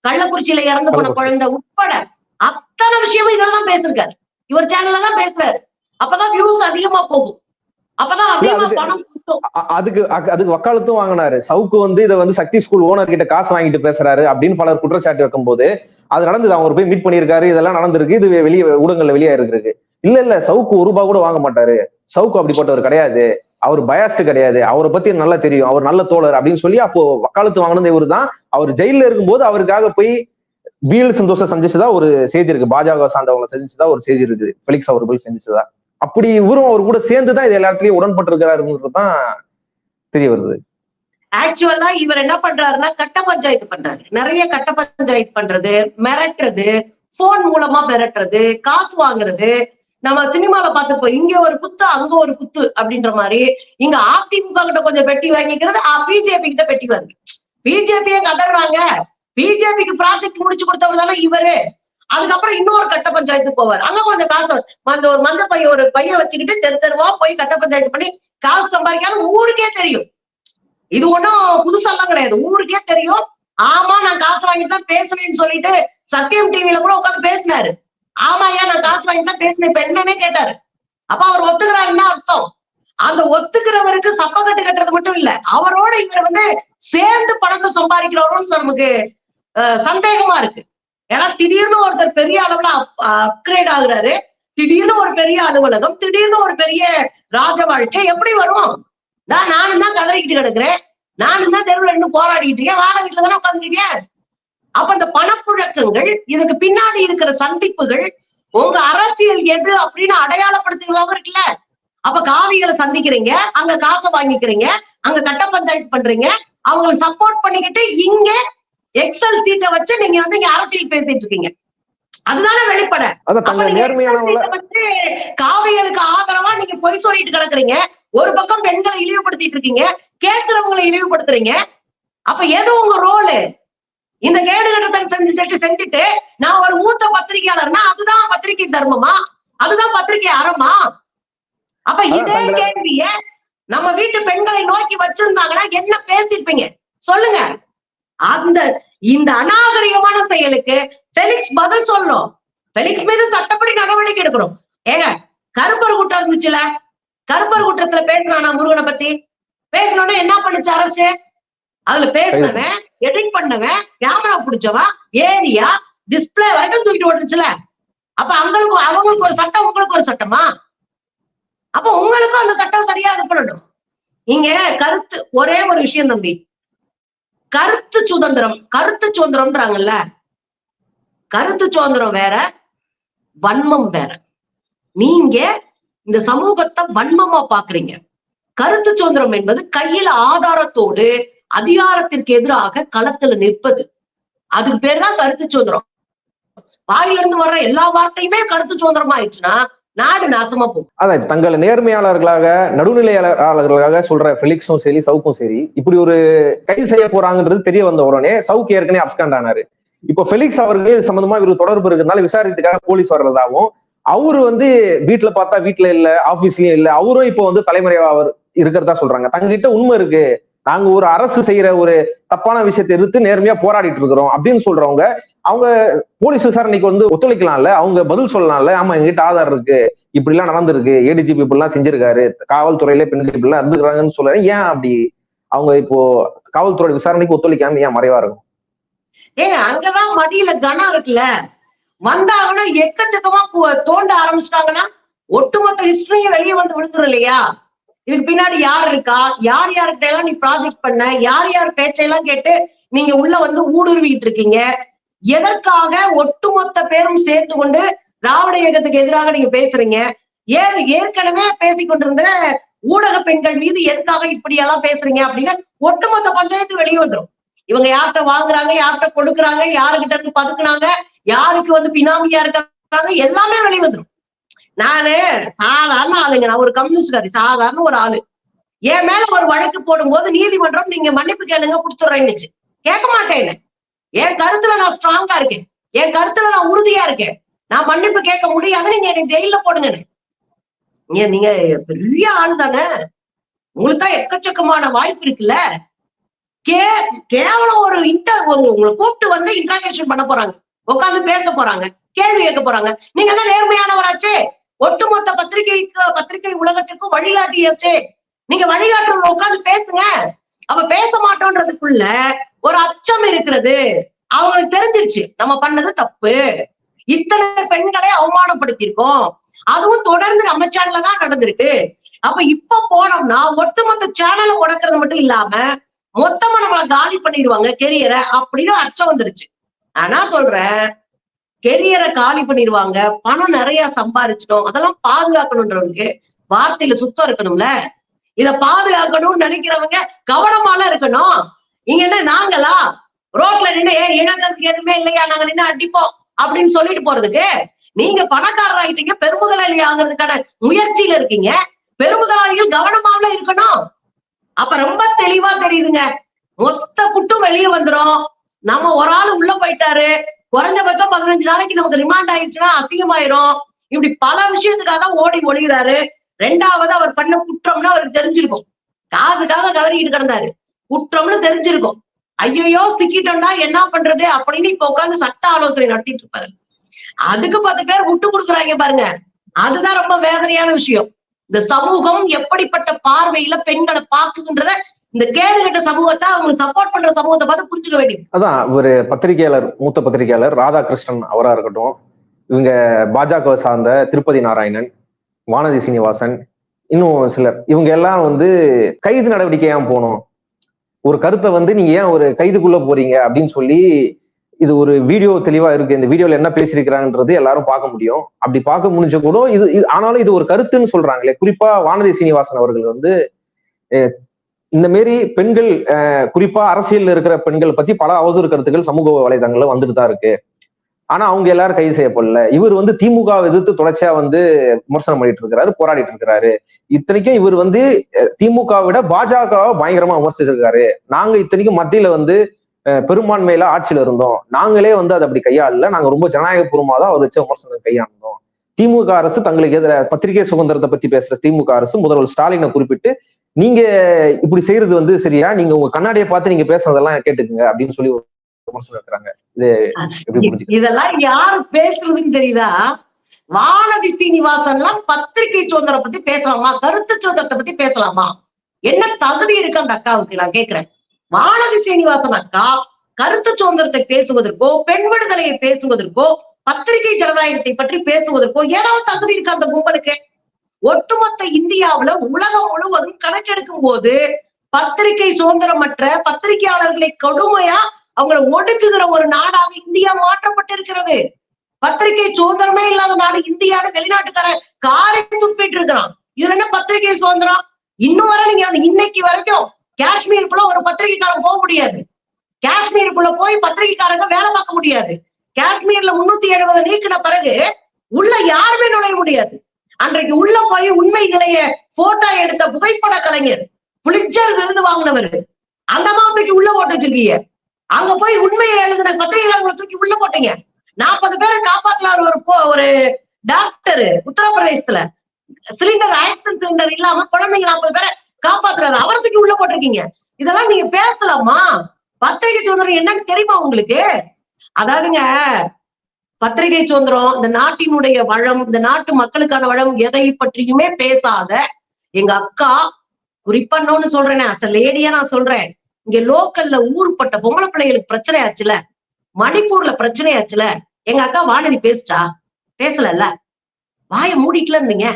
கள்ளக்குறிச்சியில இறந்து போன குழந்தை உட்பட அத்தனை விஷயமும் இதெல்லாம் பேசிருக்காரு, இவர் சேனல்ல தான் பேசுறாரு. அப்பதான் வியூஸ் அதிகமா போகும், அப்பதான் அதிகமா பணம். அதுக்கு வக்காலத்தும் வாங்கினாரு. சவுக்கு வந்து இதை வந்து சக்தி ஸ்கூல் ஓனர் கிட்ட காசு வாங்கிட்டு பேசுறாரு அப்படின்னு பலர் குற்றச்சாட்டு வைக்கும் போது அது நடந்தது. அவர் போய் மீட் பண்ணியிருக்காரு, இதெல்லாம் நடந்திருக்கு, இது வெளியே ஊடகங்கள்ல வெளியா இருக்கு. இல்ல சவுக்கு ₹1 கூட வாங்க மாட்டாரு, சவுக்கு அப்படிப்பட்டவர் கிடையாது, அவர் பயாஸ்ட் கிடையாது, அவரை பத்தி நல்லா தெரியும், அவர் நல்ல தோழர் அப்படின்னு சொல்லி அப்போ வக்காலத்து வாங்கினது இவரு தான். அவர் ஜெயில இருக்கும்போது அவருக்காக போய் வீல் சந்தோஷம் செஞ்சுச்சுதான் ஒரு செய்தி இருக்கு, பாஜக சார்ந்தவங்களை செஞ்சுச்சுதான் ஒரு செய்தி இருக்குது, ஃபெலிக்ஸ் அவர் போய் செஞ்சுச்சுதா. அப்படி இவரும் அவர் கூட சேர்ந்துதான் இது எல்லா இடத்துலயும் உடன்பட்டு இருக்கிறாருன்றதுதான் தெரிய வருது. ஆக்சுவலா இவர் என்ன பண்றாருன்னா கட்ட பஞ்சாயத்து பண்றாரு, நிறைய கட்ட பஞ்சாயத்து பண்றது, மிரட்டுறது, போன் மூலமா மிரட்டுறது, காசு வாங்குறது. நம்ம சினிமால பார்த்திருப்போம், இங்க ஒரு குத்து அங்க ஒரு குத்து அப்படின்ற மாதிரி. இங்க அதிமுக கிட்ட கொஞ்சம் பெட்டி வாங்கிக்கிறது, பிஜேபி கிட்ட பெட்டி வாங்கி பிஜேபியே கதறாங்க. பிஜேபிக்கு ப்ராஜெக்ட் முடிச்சு கொடுத்தவர் தானே இவரு. அதுக்கப்புறம் இன்னொரு கட்ட பஞ்சாயத்து போவார், அங்க கொஞ்சம் காசு அந்த ஒரு மஞ்ச பைய ஒரு பைய வச்சுக்கிட்டு தெருவா போய் கட்ட பஞ்சாயத்து பண்ணி காசு சம்பாதிக்காம ஊருக்கே தெரியும். இது ஒண்ணும் புதுசெல்லாம் கிடையாது, ஊருக்கே தெரியும். ஆமா நான் காசு வாங்கிட்டு தான் பேசுறேன்னு சொல்லிட்டு சத்தியம் டிவில கூட உட்காந்து பேசினாரு. ஆமா ஐயா நான் காசு வாங்கிட்டு தான் பேசினேன், இப்ப என்னன்னே கேட்டாரு. அப்ப அவர் ஒத்துக்கிறாருன்னா அர்த்தம், அந்த ஒத்துக்கிறவருக்கு சப்பக்கட்டு கட்டுறது மட்டும் இல்ல, அவரோட இவர் வந்து சேர்ந்து பணத்தை சம்பாதிக்கிறவரும் நமக்கு சந்தேகமா இருக்கு. ஏன்னா திடீர்னு ஒருத்தர் பெரிய அளவுல அப்கிரேட் ஆகுறாரு, திடீர்னு ஒரு பெரிய அலுவலகம், திடீர்னு ஒரு பெரிய ராஜ வாழ்க்கை எப்படி வரும்? நானும் தான் கதறிக்கிட்டு கிடக்குறேன், நானும் தான் தெருவில் இருந்து போராடிக்கிட்டு இருக்கேன், வாடகை வீட்டுல தானே உட்காந்துருக்கேன். அப்ப இந்த பணப்புழக்கங்கள், இதுக்கு பின்னாடி இருக்கிற சந்திப்புகள், உங்க அரசியல் எது அப்படின்னு அடையாளப்படுத்துகிறதாவும் இருக்குல்ல. அப்ப காவிகளை சந்திக்கிறீங்க, அங்க காசை வாங்கிக்கிறீங்க, அங்க கட்ட பஞ்சாயத்து பண்றீங்க, அவங்களுக்கு சப்போர்ட் பண்ணிக்கிட்டு இங்க எக்ஸல் சீட்டை வச்சு நீங்க வந்து இங்க அரசியல் பேசிட்டு இருக்கீங்க. அதுதானே வெளிப்பட. காவிகளுக்கு ஆதரவா நீங்க பொய் சொல்லிட்டு கிடக்குறீங்க, ஒரு பக்கம் பெண்களை இழிவுபடுத்திட்டு இருக்கீங்க, கேட்கிறவங்களை இழிவுபடுத்துறீங்க. அப்ப எது உங்க ரோலு? இந்த கேடு கட்டத்தை செஞ்சுட்டு நான் ஒரு மூத்த பத்திரிகையாளர்னா அதுதான் பத்திரிகை தர்மமா? அதுதான் பத்திரிகை அறமா? அப்ப இதே கேள்விய நம்ம வீட்டு பெண்களை நோக்கி வச்சிருந்தாங்கன்னா என்ன பேசிருப்பீங்க சொல்லுங்க? அந்த இந்த அநாகரிகமான செயலுக்கு ஃபெலிக்ஸ் பதில் சொல்லணும். ஃபெலிக்ஸ் மீது சட்டப்படி நடவடிக்கை எடுக்கணும். ஏங்க கருப்பர் குற்றம் இருந்துச்சுல, கருப்பர் குற்றத்துல பேசினானா முருகனை பத்தி? பேசினோட என்ன பண்ணுச்சு அரசு? அதுல பேசினவன், எடிட் பண்ணவன், கேமரா பிடிச்சவன், ஏரியா டிஸ்பிளே வரைக்கும் தூக்கிட்டு ஓட்டுச்சுல. அப்ப அவங்களுக்கு ஒரு சட்டம், உங்களுக்கு ஒரு சட்டமா? அப்ப உங்களுக்கும் அந்த சட்டம் சரியா இருக்கணும். இங்க கருத்து ஒரே ஒரு விஷயம் தம்பி, கருத்து சுதந்திரம்ன்றாங்கல்ல, கருத்து சுதந்திரம் வேற, வன்மம் வேற. நீங்க இந்த சமூகத்தை வன்மமா பாக்குறீங்க. கருத்து சுதந்திரம் என்பது கையில ஆதாரத்தோடு அதிகாரத்திற்கு எதிராக களத்துல நிற்பது, அதுக்கு பேர் தான் கருத்து சுதந்திரம். வாயிலிருந்து வர்ற எல்லா வார்த்தையுமே கருத்து சுதந்திரம் ஆயிடுச்சுன்னா நாடு நாசமா போகும். அதான் தங்களை நேர்மையாளர்களாக, நடுநிலையாளர்களாக சொல்ற ஃபெலிக்ஸும் சரி, சவுக்கும் சரி, இப்படி ஒரு கைது செய்ய போறாங்கன்றது தெரிய வந்த உடனே சவுக்கு ஏற்கனவே அப்ஸ்காண்ட் ஆனாரு. இப்போ ஃபெலிக்ஸ் அவர்கள் சம்பந்தமா இவரு தொடர்பு இருக்கிறதுனால விசாரிக்கிறதுக்காக போலீஸ் வர்றதாகவும், அவரு வந்து வீட்டுல பார்த்தா வீட்டுல இல்ல, ஆபீஸ்லயும் இல்ல, அவரும் இப்போ வந்து தலைமறைவா அவர் இருக்கிறதா சொல்றாங்க. தங்ககிட்ட உண்மை இருக்கு, நாங்க ஒரு அரசு செய்யற ஒரு தப்பான விஷயத்தை எதிர்த்து நேர்மையா போராடிட்டு இருக்கிறோம் அப்படின்னு சொல்றவங்க, அவங்க போலீஸ் விசாரணைக்கு வந்து ஒத்துழைக்கலாம்ல, அவங்க பதில் சொல்லலாம்ல. ஆமா எங்ககிட்ட ஆதார் இருக்கு, இப்படி எல்லாம் நடந்திருக்கு, ஏடிஜிபி இப்படி எல்லாம் செஞ்சிருக்காரு, காவல்துறையில பெண்கள் இப்படி எல்லாம் இருந்துக்கிறாங்கன்னு சொல்றாரு. ஏன் அப்படி அவங்க இப்போ காவல்துறை விசாரணைக்கு ஒத்துழைக்காம ஏன் மறைவா இருக்கும்? ஏங்க அங்கதான் மடியில கனம் இருக்குல்ல, வந்தாங்கன்னா எக்கச்சக்கமா தோண்ட ஆரம்பிச்சிட்டாங்கன்னா ஒட்டுமொத்த ஹிஸ்டரியும் வெளியே வந்து விழுந்துரும் இல்லையா? இதுக்கு பின்னாடி யார் இருக்கா, யார் யார்கிட்ட எல்லாம் நீ ப்ராஜெக்ட் பண்ண, யார் யார் பேச்சையெல்லாம் கேட்டு நீங்க உள்ள வந்து ஊடுருவிட்டு இருக்கீங்க, எதற்காக ஒட்டுமொத்த பேரும் சேர்த்து கொண்டு திராவிட இயக்கத்துக்கு எதிராக நீங்க பேசுறீங்க, ஏற்கனவே பேசிக்கொண்டிருந்த ஊடக பெண்கள் மீது எதுக்காக இப்படி எல்லாம் பேசுறீங்க அப்படின்னு ஒட்டுமொத்த பஞ்சாயத்து வெளியே வந்துடும். இவங்க யார்கிட்ட வாங்குறாங்க, யார்கிட்ட கொடுக்குறாங்க, யாருகிட்ட இருந்து பதுக்குனாங்க, யாருக்கு வந்து பினாமியா இருக்காங்க, எல்லாமே வெளியே வந்துடும். நானு சாதாரண ஆளுங்க, நான் ஒரு கம்யூனிஸ்ட்காரி, சாதாரண ஒரு ஆளு. என் மேல ஒரு வழக்கு போடும்போது நீதிமன்றம் நீங்க மன்னிப்பு கேளுங்க கொடுத்துட்றேன்னுச்சு. கேட்க மாட்டேன். என் கருத்துல நான் ஸ்ட்ராங்கா இருக்கேன், என் கருத்துல நான் உறுதியா இருக்கேன், நான் மன்னிப்பு கேட்க முடியாது, நீங்க எனக்கு ஜெயில போடுங்க. நீங்க பெரிய ஆள் தானே, உங்களுக்கு தான் எக்கச்சக்கமான வாய்ப்பு இருக்குல்ல. கேவலம் ஒரு உங்களை கூப்பிட்டு வந்து இன்ட்ராகேஷன் பண்ண போறாங்க, உட்காந்து பேச போறாங்க, கேள்வி கேட்க போறாங்க. நீங்க தான் நேர்மையானவராச்சே, ஒட்டுமொத்த பத்திரிகை உலகத்திற்கும் வழிகாட்டியாச்சே, நீங்க வழிகாட்டுறவங்க உட்காந்து பேசுங்க. அப்ப பேச மாட்டோன்றதுக்குள்ள ஒரு அச்சம் இருக்கிறது. அவங்களுக்கு தெரிஞ்சிருச்சு நம்ம பண்ணது தப்பு, இத்தனை பெண்களை அவமானப்படுத்தியிருக்கோம், அதுவும் தொடர்ந்து நம்ம சேனல்ல தான் நடந்திருக்கு. அப்ப இப்ப போனோம்னா ஒட்டுமொத்த சேனலை உடக்கிறது மட்டும் இல்லாம மொத்தமா நம்மள காலி பண்ணிடுவாங்க கெரியரை அப்படின்னு அச்சம் வந்துருச்சு. ஆனா சொல்றேன், கெரியரை காலி பண்ணிடுவாங்க, பணம் நிறைய சம்பாதிச்சிடும், அதெல்லாம் பாதுகாக்கணும்ன்றவங்களுக்கு வார்த்தையில சுத்தம் இருக்கணும்ல. இத பாதுகாக்கணும்னு நினைக்கிறவங்க கவனமால இருக்கணும். இங்க என்ன நாங்களா ரோட்ல நின்று இழக்கிறதுக்கு எதுவுமே இல்லையா, நாங்க நின்று அடிப்போம் அப்படின்னு சொல்லிட்டு போறதுக்கு? நீங்க பணக்காரர் ஆகிட்டீங்க, பெருமுதலாளி ஆகிறதுக்கான முயற்சியில இருக்கீங்க. பெருமுதலாளிகள் கவனமால இருக்கணும். அப்ப ரொம்ப தெளிவா தெரியுதுங்க, மொத்த குட்டும் வெளியே வந்துடும். நம்ம ஒரு ஆள் உள்ள போயிட்டாரு, குறைஞ்சபட்சம் 15 நாளைக்கு நமக்கு ரிமாண்ட் ஆயிடுச்சுன்னா அசிங்கமாயிரும். இப்படி பல விஷயத்துக்காக தான் ஓடி ஒளிகிறாரு. ரெண்டாவது, அவர் பண்ண குற்றம்னு அவருக்கு தெரிஞ்சிருக்கும், காசுக்காக கதறிக்கிட்டு கிடந்தாரு, குற்றம்னு தெரிஞ்சிருக்கும். ஐயோ சிக்கிட்டோம்னா என்ன பண்றது அப்படின்னு இப்ப உட்காந்து சட்ட ஆலோசனை நடத்திட்டு இருப்பாரு. அதுக்கு 10 பேர் விட்டு கொடுக்குறாங்க பாருங்க, அதுதான் ரொம்ப வேதனையான விஷயம். இந்த சமூகம் எப்படிப்பட்ட பார்வையில பெண்களை பாக்குதுன்றத இந்த கேடுகட்ட சமூகத்தை அவங்களுக்கு சப்போர்ட் பண்ற சமூகத்தை பார்த்து புரிஞ்சுக்க வேண்டியது. அதான் ஒரு பத்திரிகையாளர், மூத்த பத்திரிகையாளர் ராதாகிருஷ்ணன் அவரா இருக்கட்டும், இவங்க பாஜக சார்ந்த திருப்பதி நாராயணன், வானதி சீனிவாசன், இன்னும் சிலர், இவங்க எல்லாம் வந்து கைது நடவடிக்கை ஏன் போகணும், ஒரு கருத்தை வந்து நீங்க ஏன் ஒரு கைதுக்குள்ள போறீங்க அப்படின்னு சொல்லி, இது ஒரு வீடியோ தெளிவா இருக்கு, இந்த வீடியோல என்ன பேசியிருக்கிறாங்கன்றது எல்லாரும் பார்க்க முடியும். அப்படி பார்க்க முடிஞ்ச கூட இது ஆனாலும் இது ஒரு கருத்துன்னு சொல்றாங்களே. குறிப்பா வானதி சீனிவாசன் அவர்கள் வந்து இந்த மாரி பெண்கள், குறிப்பா அரசியல்ல இருக்கிற பெண்கள் பத்தி பல அவதூறு கருத்துக்கள் சமூக வலைதளங்கள்ல வந்துட்டு தான் இருக்கு. ஆனா அவங்க எல்லாரும் கைது செய்யப்படல. இவர் வந்து திமுக எதிர்த்து தொடர்ச்சியா வந்து விமர்சனம் பண்ணிட்டு இருக்கிறாரு, போராடிட்டு இருக்கிறாரு. இத்தனைக்கும் இவர் வந்து திமுக விட பாஜகவை பயங்கரமா விமர்சிச்சிருக்காரு. நாங்க இத்தனைக்கும் மத்தியில வந்து பெரும்பான்மையில ஆட்சியில இருந்தோம், நாங்களே வந்து அதை அப்படி கையாளல, நாங்க ரொம்ப ஜனநாயகபூர்வமா தான் அவர் வச்ச விமர்சனம் கையாண்டோம். திமுக அரசு தங்களுக்கு எதிராக பத்திரிகை சுதந்திரத்தை பத்தி பேசுற திமுக அரசு முதல்வர் ஸ்டாலினை குறிப்பிட்டு நீங்க இப்படி செய்யறது வந்து சரியா, நீங்க உங்க கண்ணாடியை பார்த்து நீங்க பேசுறதெல்லாம் கேட்டுக்குங்க அப்படின்னு சொல்லி விமர்சனம் இருக்கிறாங்க. இதெல்லாம் யாரு பேசுறதுன்னு தெரியுதா? வானதி சீனிவாசன் எல்லாம் பத்திரிகை சுதந்திரம் பத்தி பேசலாமா, கருத்து சுதந்திரத்தை பத்தி பேசலாமா? என்ன தகுதி இருக்கு அந்த அக்காவுக்கு நான் கேட்கிறேன். வானதி சீனிவாசன் அக்கா கருத்து சுதந்திரத்தை பேசுவதற்கோ, பெண் விடுதலையை பேசுவதற்கோ, பத்திரிகை ஜனநாயகத்தை பற்றி பேசுவதற்கோ ஏதாவது தகுதி இருக்கு அந்த கும்பலுக்கு? ஒட்டுமொத்த இந்தியாவுல உலகம் முழுவதும் கணக்கெடுக்கும் போது பத்திரிகை சுதந்திரமற்ற பத்திரிகையாளர்களை கொடுமையா அவங்களை ஒடுக்குகிற ஒரு நாடாக இந்தியா மாற்றப்பட்டிருக்கிறது. பத்திரிகை சுதந்திரமே இல்லாத நாடு இந்தியான்னு வெளிநாட்டுக்காரன் காரை துப்பிட்டு இருக்கிறான். இதுல என்ன பத்திரிகை சுதந்திரம்? இன்னும் வர நீங்க இன்னைக்கு வரைக்கும் காஷ்மீருக்குள்ள ஒரு பத்திரிகைக்காரன் போக முடியாது, காஷ்மீருக்குள்ள போய் பத்திரிகைக்காரங்க வேலை பார்க்க முடியாது. காஷ்மீர்ல 370 நீக்கின பிறகு உள்ள யாருமே நுழைய முடியாது. அன்றைக்கு உள்ள போய் உண்மை நிலைய போட்டோ எடுத்த புகைப்பட கலைஞர், புலிட்சர் விருது வாங்கினவர், அந்த மாதத்துக்கு உள்ள போட்டு வச்சிருக்கீங்க. அங்க போய் உண்மையை எழுதின பத்திரிகையாளர்களை தூக்கி உள்ள போட்டீங்க. 40 பேரை காப்பாத்தலாம் ஒரு டாக்டர் உத்தரப்பிரதேசத்துல சிலிண்டர், ஆக்சிஜன் சிலிண்டர் இல்லாம குழந்தைங்க 40 பேரை காப்பாத்துறாரு, அவரை தூக்கி உள்ள போட்டிருக்கீங்க. இதெல்லாம் நீங்க பேசலாமா? பத்திரிகை சுதந்திரம் என்னன்னு தெரியுமா உங்களுக்கு? அதாவதுங்க, பத்திரிகை சுதந்திரம் இந்த நாட்டினுடைய வளம், இந்த நாட்டு மக்களுக்கான வளம் எதை பற்றியுமே பேசாத எங்க அக்கா, குறிப்பா இன்னொன்னு சொல்றேன், அஸ் லேடியா நான் சொல்றேன், இங்க லோக்கல்ல ஊருப்பட்ட பொம்பளை பிள்ளைகளுக்கு பிரச்சனை ஆச்சுல, மணிப்பூர்ல பிரச்சனை ஆச்சுல, எங்க அக்கா வானதி பேசிட்டா? பேசல. வாயை மூடிட்டுல இருந்தீங்க.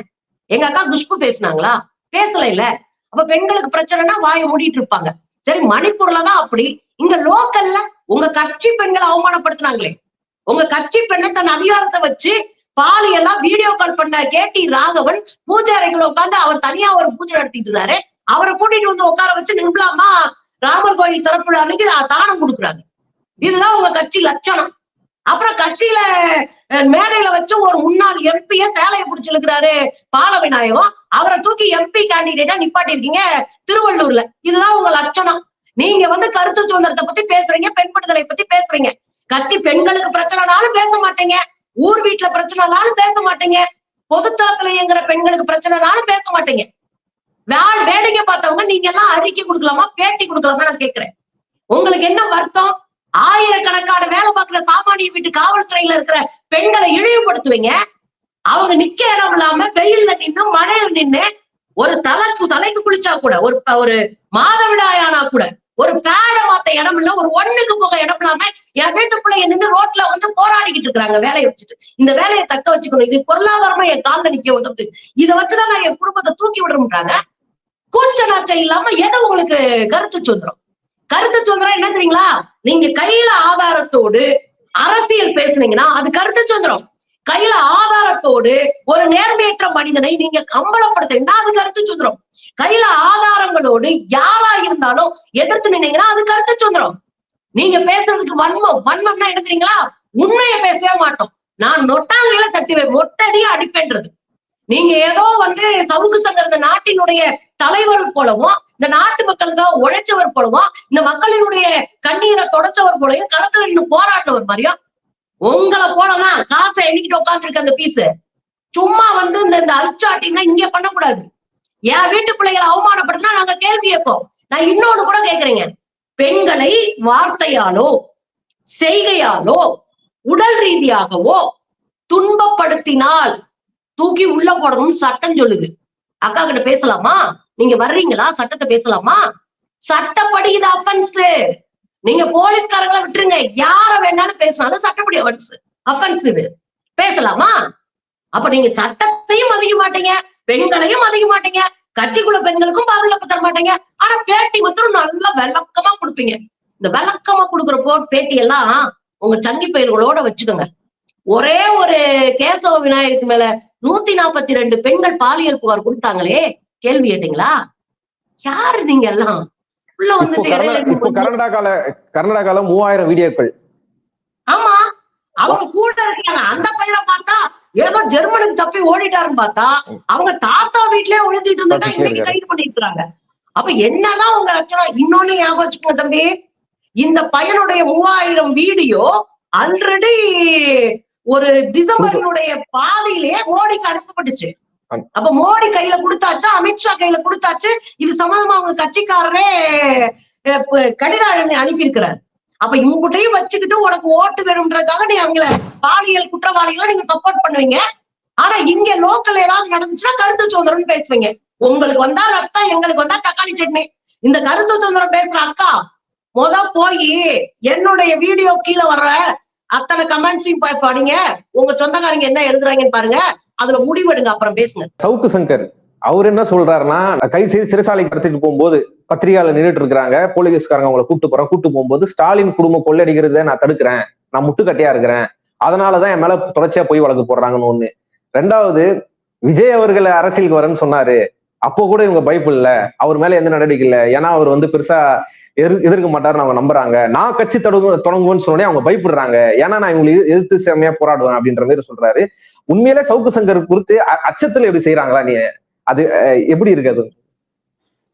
எங்க அக்கா குஷ்பு பேசினாங்களா? பேசல இல்ல. அப்ப பெண்களுக்கு பிரச்சனைனா வாயை மூடிட்டு இருப்பாங்க. சரி, மணிப்பூர்ல தான் அப்படி. இங்க லோக்கல்ல உங்க கட்சி பெண்களை அவமானப்படுத்தினாங்களே, உங்க கட்சி பெண்ணை தன் அதிகாரத்தை வச்சு பாலியெல்லாம் வீடியோ கால் பண்ண கேடி ராகவன் பூஜாரிகளை உட்கார்ந்து அவர் தனியா ஒரு பூஜை நடத்திட்டு இருந்தாரு. அவரை கூட்டிட்டு வந்து உட்கார வச்சு நிர்மலாமா ராமர் கோயில் திறப்பு அன்னைக்கு தானம் கொடுக்குறாங்க. இதுதான் உங்க கட்சி லட்சணம். அப்புறம் கட்சியில மேடையில வச்சு ஒரு முன்னாள் எம்பிய சேலையை பிடிச்சிருக்கிறாரு பால விநாயகம், அவரை தூக்கி எம்பி கேண்டிடேட்டா நிப்பாட்டி இருக்கீங்க திருவள்ளூர்ல. இதுதான் உங்க லட்சணம். நீங்க வந்து கருத்து சுதந்திரத்தை பத்தி பேசுறீங்க, பெண் விடுதலை பத்தி பேசுறீங்க. கட்சி பெண்களுக்கு பிரச்சனைனாலும் பேச மாட்டீங்க, ஊர் வீட்டுல பிரச்சனைனாலும் பேச மாட்டீங்க, பொதுத்தளத்துல இயங்குற பெண்களுக்கு பிரச்சனைனாலும் பேச மாட்டீங்க. வேடிக்கை பார்த்தவங்க நீங்க எல்லாம் அறிக்கை கொடுக்கலாமா, பேட்டி கொடுக்கலாமா நான் கேட்கிறேன். உங்களுக்கு என்ன வருத்தம்? ஆயிரக்கணக்கான வேலை பார்க்கிற சாமானிய வீட்டு காவல்துறையில இருக்கிற பெண்களை இழிவுபடுத்துவீங்க. அவங்க நிக்க இடம் இல்லாம வெயில்ல நின்னு மழையில நின்னு ஒரு தலைக்கு குளிச்சா கூட, ஒரு மாதவிடாயானா கூட ஒரு பேட மாத்த இடம் இல்ல, ஒரு ஒண்ணுக்கு போக இடம் இல்லாம என் வீட்டு பிள்ளைங்க நின்று ரோட்ல வந்து போராடிக்கிட்டு இருக்கிறாங்க வேலையை வச்சுட்டு. இந்த வேலையை தக்க வச்சுக்கணும், இது பொருளாதாரமா என் கால்ல நிக்க உதவுது, இதை வச்சுதான் நான் என் குடும்பத்தை தூக்கி விடுறேன்றாங்க. கூச்ச நாச்சம் இல்லாம எது உங்களுக்கு கருத்து சுதந்திரம்? கருத்து சுதந்திரம் என்ன தெரியுங்களா? நீங்க கையில ஆதாரத்தோடு அரசியல் பேசுனீங்கன்னா அது கருத்து சுதந்திரம். கையில ஆதாரத்தோடு ஒரு நேர்மையற்ற மனிதனை நீங்க அம்பலப்படுத்தீங்கன்னா அது கருத்து சுதந்திரம். கையில ஆதாரங்களோடு யாரா இருந்தாலும் எதிர்த்து நின்னீங்கன்னா அது கருத்து சுதந்திரம். நீங்க பேசுறதுக்கு வன்மம்னா என்ன தெரியுங்களா? உண்மையை பேசவே மாட்டோம், நான் நொட்டாங்களை தட்டிவேன், மொட்டடியா அடிப்பேன்றது. நீங்க ஏதோ வந்து சவுக்கு சங்கர் இந்த நாட்டினுடைய தலைவர் போலவும், இந்த நாட்டு மக்களுக்காக உழைச்சவர் போலவும், இந்த மக்களினுடைய கண்ணீரை தொடச்சவர் போலவும், களத்துல நின்று போராட்டவர் மாதிரியும் உங்களை போலதான் காசை எண்ணிக்கிட்டு உட்காந்துருக்க அந்த பீஸ். சும்மா வந்து இந்த அல்சாட்டின்னா இங்க பண்ணக்கூடாது. என் வீட்டு பிள்ளைகளை அவமானப்படுத்தினா நாங்க கேள்வி கேட்போம். நான் இன்னொன்னு கூட கேக்குறேங்க, பெண்களை வார்த்தையாலோ செய்கையாலோ உடல் ரீதியாகவோ துன்பப்படுத்தினால் தூக்கி உள்ள போடணும்னு சட்டம் சொல்லுது. அக்கா கிட்ட பேசலாமா? நீங்க வர்றீங்களா? சட்டத்தை பேசலாமா? சட்டப்படி இது அஃபென்ஸ். நீங்க போலீஸ்காரங்களை விட்டுருங்க, யார வேணாலும் பேசினாலும் சட்டப்படி அஃபென்ஸ் இது. பேசலாமா? அப்ப நீங்க சட்டத்தையும் மதிக்க மாட்டீங்க, பெண்களையும் மதிக்க மாட்டீங்க, கட்சிக்குள்ள பெண்களுக்கும் பாதுகாப்பு தர மாட்டீங்க. ஆனா பேட்டி மாத்திரம் நல்லா விளக்கமா கொடுப்பீங்க. இந்த விளக்கமா கொடுக்குற பேட்டி எல்லாம் உங்க சங்கி பயிர்களோட வச்சுக்கோங்க. ஒரே ஒரு கேசவ விநாயகத்து மேல 142 பெண்கள் பாலியல் புகார் கொடுத்தாங்களே, கேள்வி கேட்டீங்களா? யாரு நீங்க எல்லாம் உள்ள வந்துட்டு? கர்நாடகால 3000 வீடியோக்கள். ஆமா, அவங்க கூட இருக்காங்க. அந்த பையனை பார்த்தா ஏதோ ஜெர்மனுக்கு தப்பி ஓடிட்டாருன்னு பார்த்தா அவங்க தாத்தா வீட்லயே ஒழிஞ்சிட்டு இருந்தா இன்னைக்கு கைது பண்ணிட்டு இருக்காங்க. அப்ப என்னதான் உங்க ஆக்சுவலா இன்னொன்னு ஞாபகம் வச்சுக்கோங்க தம்பி, இந்த பையனுடைய 3000 வீடியோ ஆல்ரெடி ஒரு டிசம்பரினுடைய பாதியிலேயே மோடிக்கு அனுப்பப்பட்டுச்சு. அப்ப மோடி கையில கொடுத்தாச்சு, அமித்ஷா கையில கொடுத்தாச்சு. இது சம்பந்தமா அவங்க கட்சிக்காரரே கடிதம் அனுப்பி இருக்கிறார். அப்ப இவங்ககிட்டையும் வச்சுக்கிட்டு உனக்கு ஓட்டு வேணும்ன்றதுக்காக நீ அவங்கள பாலியல் குற்றவாளிகளை நீங்க சப்போர்ட் பண்ணுவீங்க. ஆனா இங்க லோக்கல் ஏதாவது நடந்துச்சுன்னா கருத்து சுதந்திரம் பேசுவீங்க. உங்களுக்கு வந்தா ரத்தம், எங்களுக்கு வந்தா தக்காளி சட்னி. இந்த கருத்து சுதந்திரம் பேசுற அக்கா போய் என்னுடைய வீடியோ கீழே வர்ற அத்தனை கமெண்ட்ஸையும் படிங்க, உங்க சொந்தக்காரங்க என்ன எழுதுறாங்கன்னு பாருங்க, அதுல முடிவெடுங்க, அப்புறம் பேசுங்க. சவுக்கு சங்கர் அவர் என்ன சொல்றாருன்னா, கை செய்து சிறைசாலைக்கு கடத்திட்டு போகும்போது பத்திரிகையாளர் நின்றுட்டு இருக்கிறாங்க, போலீஸ்காரங்க அவங்களை கூட்டு போகும்போது ஸ்டாலின் குடும்பம் கொள்ளடிக்கிறத நான் தடுக்கிறேன், நான் முட்டுக்கட்டையா இருக்கிறேன், அதனாலதான் என் மேல தொடர்ச்சியா போய் வழக்கு போடுறாங்கன்னு ஒண்ணு. ரெண்டாவது, விஜய் அவர்கள் அரசியலுக்கு வரேன்னு சொன்னாரு, அப்போ கூட இவங்க பயப்படல, அவர் மேல எந்த நடவடிக்கை இல்லை, ஏன்னா அவர் வந்து பெருசா எதிர்க்க மாட்டாருன்னு அவங்க நம்புறாங்க. நான் கட்சி தொடங்குவேன்னு சொன்னே அவங்க பயப்படுறாங்க, ஏன்னா நான் இவங்களை எதிர்த்து செம்மையா போராடுவேன் அப்படின்ற மாதிரி சொல்றாரு. உண்மையிலே சவுக்கு சங்கர் குறித்து அச்சத்துல எப்படி செய்யறாங்களா? நீ அது எப்படி இருக்காது?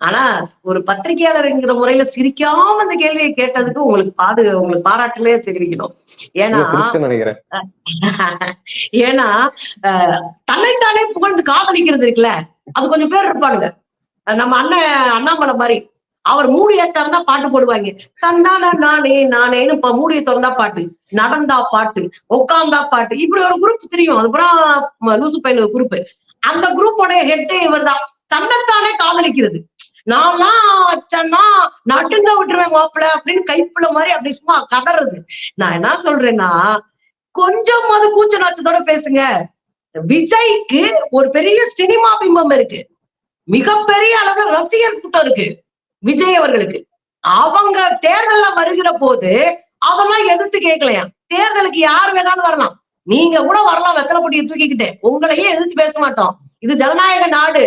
ஆனா ஒரு பத்திரிகையாளர்ங்கிற முறையில சிரிக்காம அந்த கேள்வியை கேட்டதுக்கு உங்களுக்கு பாராட்டுலே தெரிவிக்கணும். ஏன்னா தன்னைத்தானே புகழ்ந்து காதலிக்கிறது இருக்குல்ல, அது கொஞ்சம் பேர் இருப்பானுங்க. நம்ம அண்ணாமலை மாதிரி அவர் மூடியை திறந்தா பாட்டு போடுவாங்க, தந்தானா நானே நானேன்னு. இப்ப மூடியை திறந்தா பாட்டு, நடந்தா பாட்டு, உட்கார்ந்தா பாட்டு, இப்படி ஒரு குரூப் தெரியும். அதுக்கப்புறம் லூசு பையன் ஒரு குரூப். அந்த குரூப்போட ஹெட் இவர் தான். தன்னைத்தானே காதலிக்கிறது. நான்லாம் நடுங்க விட்டுருவேன் மாப்பிள்ள அப்படின்னு கைப்புள்ள மாதிரி அப்படி சும்மா கதறது. நான் என்ன சொல்றேன்னா, கொஞ்சம் அது கூச்ச நாச்சத்தோட பேசுங்க. விஜய்க்கு ஒரு பெரிய சினிமா பிம்பம் இருக்கு. மிகப்பெரிய அளவுல ரசிகர் கூட்டம் இருக்கு விஜய் அவர்களுக்கு. அவங்க தேர்தல்ல வருகிற போது அதெல்லாம் எதிர்த்து கேட்கலையா. தேர்தலுக்கு யார் வேணாலும் வரலாம், நீங்க கூட வரலாம் வெத்தலை பொட்டியை தூக்கிக்கிட்டு, உங்களையே எதிர்த்து பேச மாட்டோம். இது ஜனநாயக நாடு.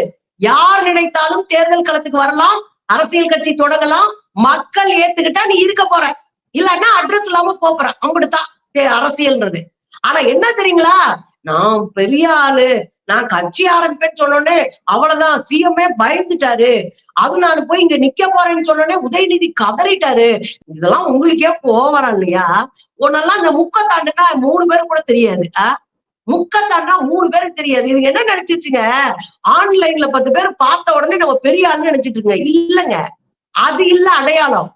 யார் நினைத்தாலும் தேர்தல் களத்துக்கு வரலாம், அரசியல் கட்சி தொடங்கலாம். மக்கள் ஏத்துக்கிட்டா நீ இருக்க போற, இல்லன்னா அட்ரஸ் இல்லாம போற. அப்படித்தான் அரசியல்ன்றது. ஆனா என்ன தெரியுங்களா, நான் பெரிய ஆளு, நான் கட்சி ஆரம்பிப்பேன்னு சொன்னோன்னே அவ்வளவுதான் சிஎம்ஏ பயந்துட்டாரு, அது நான் போய் இங்க நிக்க போறேன்னு சொன்னோன்னே உதயநிதி கதறிட்டாரு. இதெல்லாம் உங்களுக்கே போவரா இல்லையா? உன்னெல்லாம் இந்த முக்க தாண்டுனா 3 பேரு கூட தெரியாது. முக்க தாண்டா 3 பேருக்கு தெரியாது. இது என்ன நினைச்சிச்சுங்க, ஆன்லைன்ல 10 பேர் பார்த்த உடனே நம்ம பெரிய ஆள்னு நினைச்சிட்டு இருக்கங்க. இல்லங்க, அது இல்ல அடையாளம்.